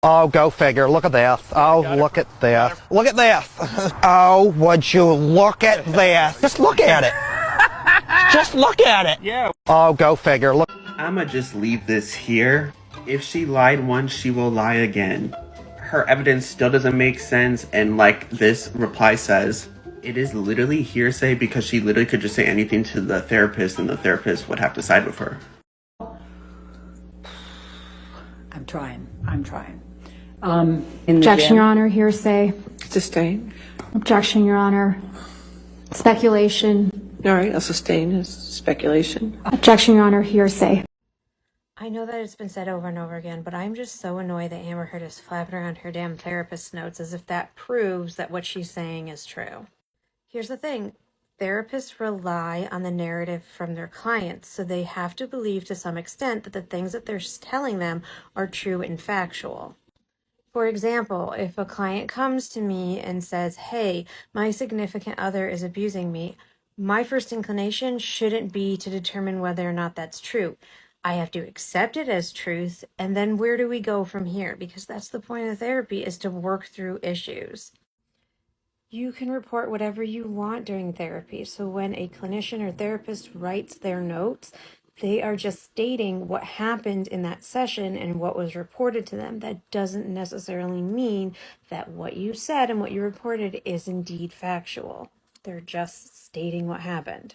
Oh, go figure. Look at this. Oh, look at this. Look at this. Oh, would you look at this? Just look at it. Just look at it. Yeah. Oh, go figure. Look. I'ma just leave this here. If she lied once, she will lie again. Her evidence still doesn't make sense, and like this reply says, it is literally hearsay because she literally could just say anything to the therapist and the therapist would have to side with her. I'm trying. Objection, Your Honor. Hearsay. Sustain. Objection, Your Honor. Speculation. All right, I'll sustain his speculation. Objection, Your Honor. Hearsay. I know that it's been said over and over again, but I'm just so annoyed that Amber Heard is flapping around her damn therapist's notes as if that proves that what she's saying is true. Here's the thing. Therapists rely on the narrative from their clients, so they have to believe to some extent that the things that they're telling them are true and factual. For example, if a client comes to me and says, hey, my significant other is abusing me, my first inclination shouldn't be to determine whether or not that's true. I have to accept it as truth, and then where do we go from here? Because that's the point of therapy, is to work through issues. You can report whatever you want during therapy, so when a clinician or therapist writes their notes, they are just stating what happened in that session and what was reported to them. That doesn't necessarily mean that what you said and what you reported is indeed factual. They're just stating what happened.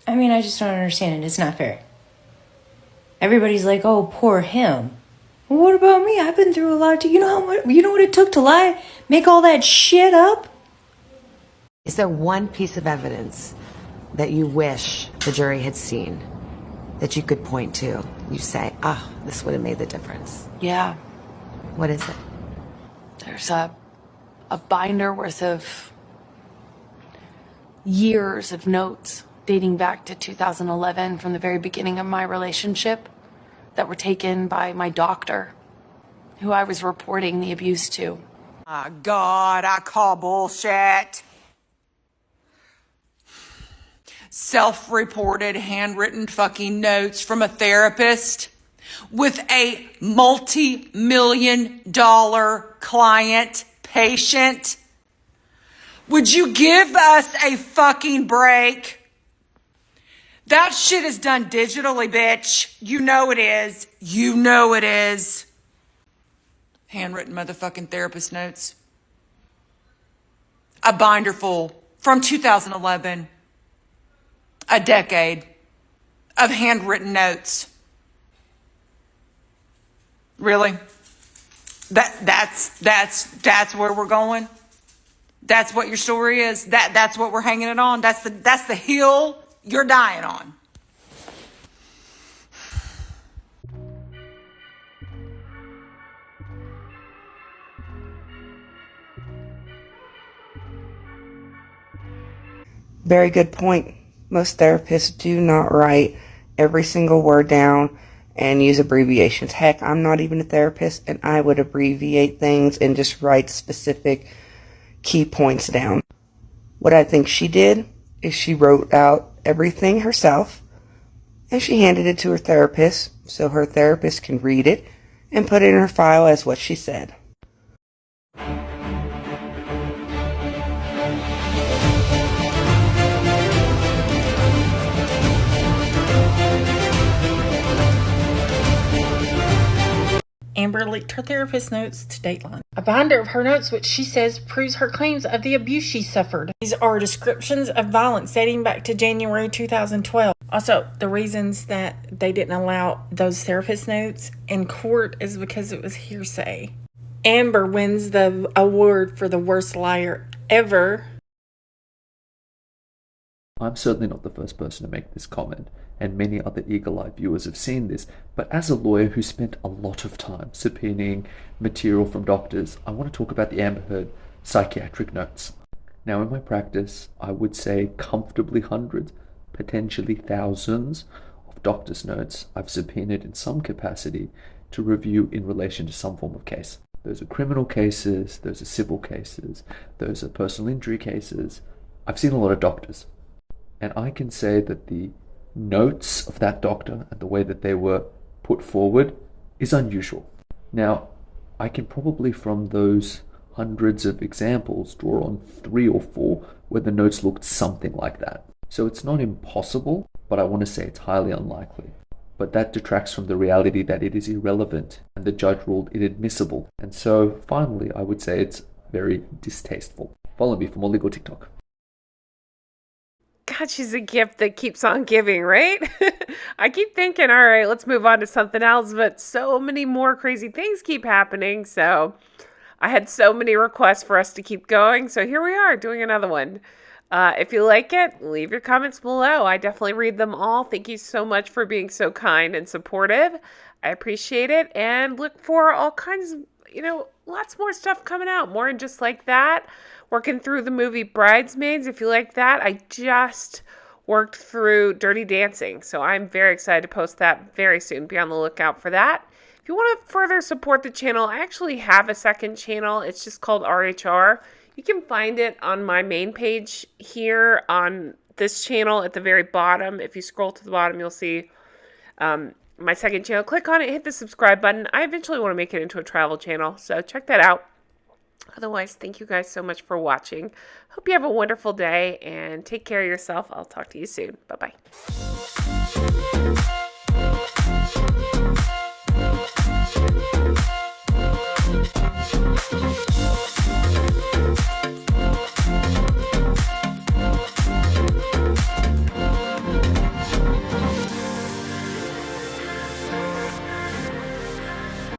I mean, I just don't understand it. It's not fair. Everybody's like, oh, poor him. Well, what about me? I've been through a lot too. You know what it took to lie? Make all that shit up? Is there one piece of evidence that you wish the jury had seen that you could point to? You say, this would have made the difference. Yeah. What is it? There's a binder worth of years of notes dating back to 2011 from the very beginning of my relationship that were taken by my doctor, who I was reporting the abuse to. My God, I call bullshit. Self-reported, handwritten fucking notes from a therapist with a multi-million-dollar client, patient. Would you give us a fucking break? That shit is done digitally, bitch. You know it is. You know it is. Handwritten motherfucking therapist notes. A binder full from 2011. A decade of handwritten notes. Really? That's where we're going? That's what your story is? That's what we're hanging it on? That's the hill you're dying on. Very good point. Most therapists do not write every single word down and use abbreviations. Heck, I'm not even a therapist, and I would abbreviate things and just write specific key points down. What I think she did is she wrote out everything herself, and she handed it to her therapist so her therapist can read it and put it in her file as what she said. Amber leaked her therapist's notes to Dateline. A binder of her notes, which she says proves her claims of the abuse she suffered. These are descriptions of violence dating back to January 2012. Also, the reasons that they didn't allow those therapist notes in court is because it was hearsay. Amber wins the award for the worst liar ever. I'm certainly not the first person to make this comment, and many other eagle-eyed viewers have seen this, but as a lawyer who spent a lot of time subpoenaing material from doctors, I want to talk about the Amber Heard psychiatric notes. Now, in my practice, I would say comfortably hundreds, potentially thousands of doctors' notes I've subpoenaed in some capacity to review in relation to some form of case. Those are criminal cases, those are civil cases, those are personal injury cases. I've seen a lot of doctors, and I can say that the notes of that doctor and the way that they were put forward is unusual. Now, I can probably from those hundreds of examples draw on 3 or 4 where the notes looked something like that. So it's not impossible, but I want to say it's highly unlikely. But that detracts from the reality that it is irrelevant and the judge ruled it admissible. And so finally, I would say it's very distasteful. Follow me for more legal TikTok. God, she's a gift that keeps on giving, right? I keep thinking, all right, let's move on to something else, but so many more crazy things keep happening. So I had so many requests for us to keep going. So here we are doing another one. If you like it, leave your comments below. I definitely read them all. Thank you so much for being so kind and supportive. I appreciate it, and look for all kinds of, lots more stuff coming out. More than just like that. Working through the movie Bridesmaids. If you like that, I just worked through Dirty Dancing. So I'm very excited to post that very soon. Be on the lookout for that. If you want to further support the channel, I actually have a second channel. It's just called RHR. You can find it on my main page here on this channel at the very bottom. If you scroll to the bottom, you'll see my second channel. Click on it, hit the subscribe button. I eventually want to make it into a travel channel, so check that out. Otherwise, thank you guys so much for watching. Hope you have a wonderful day, and take care of yourself. I'll talk to you soon. Bye-bye.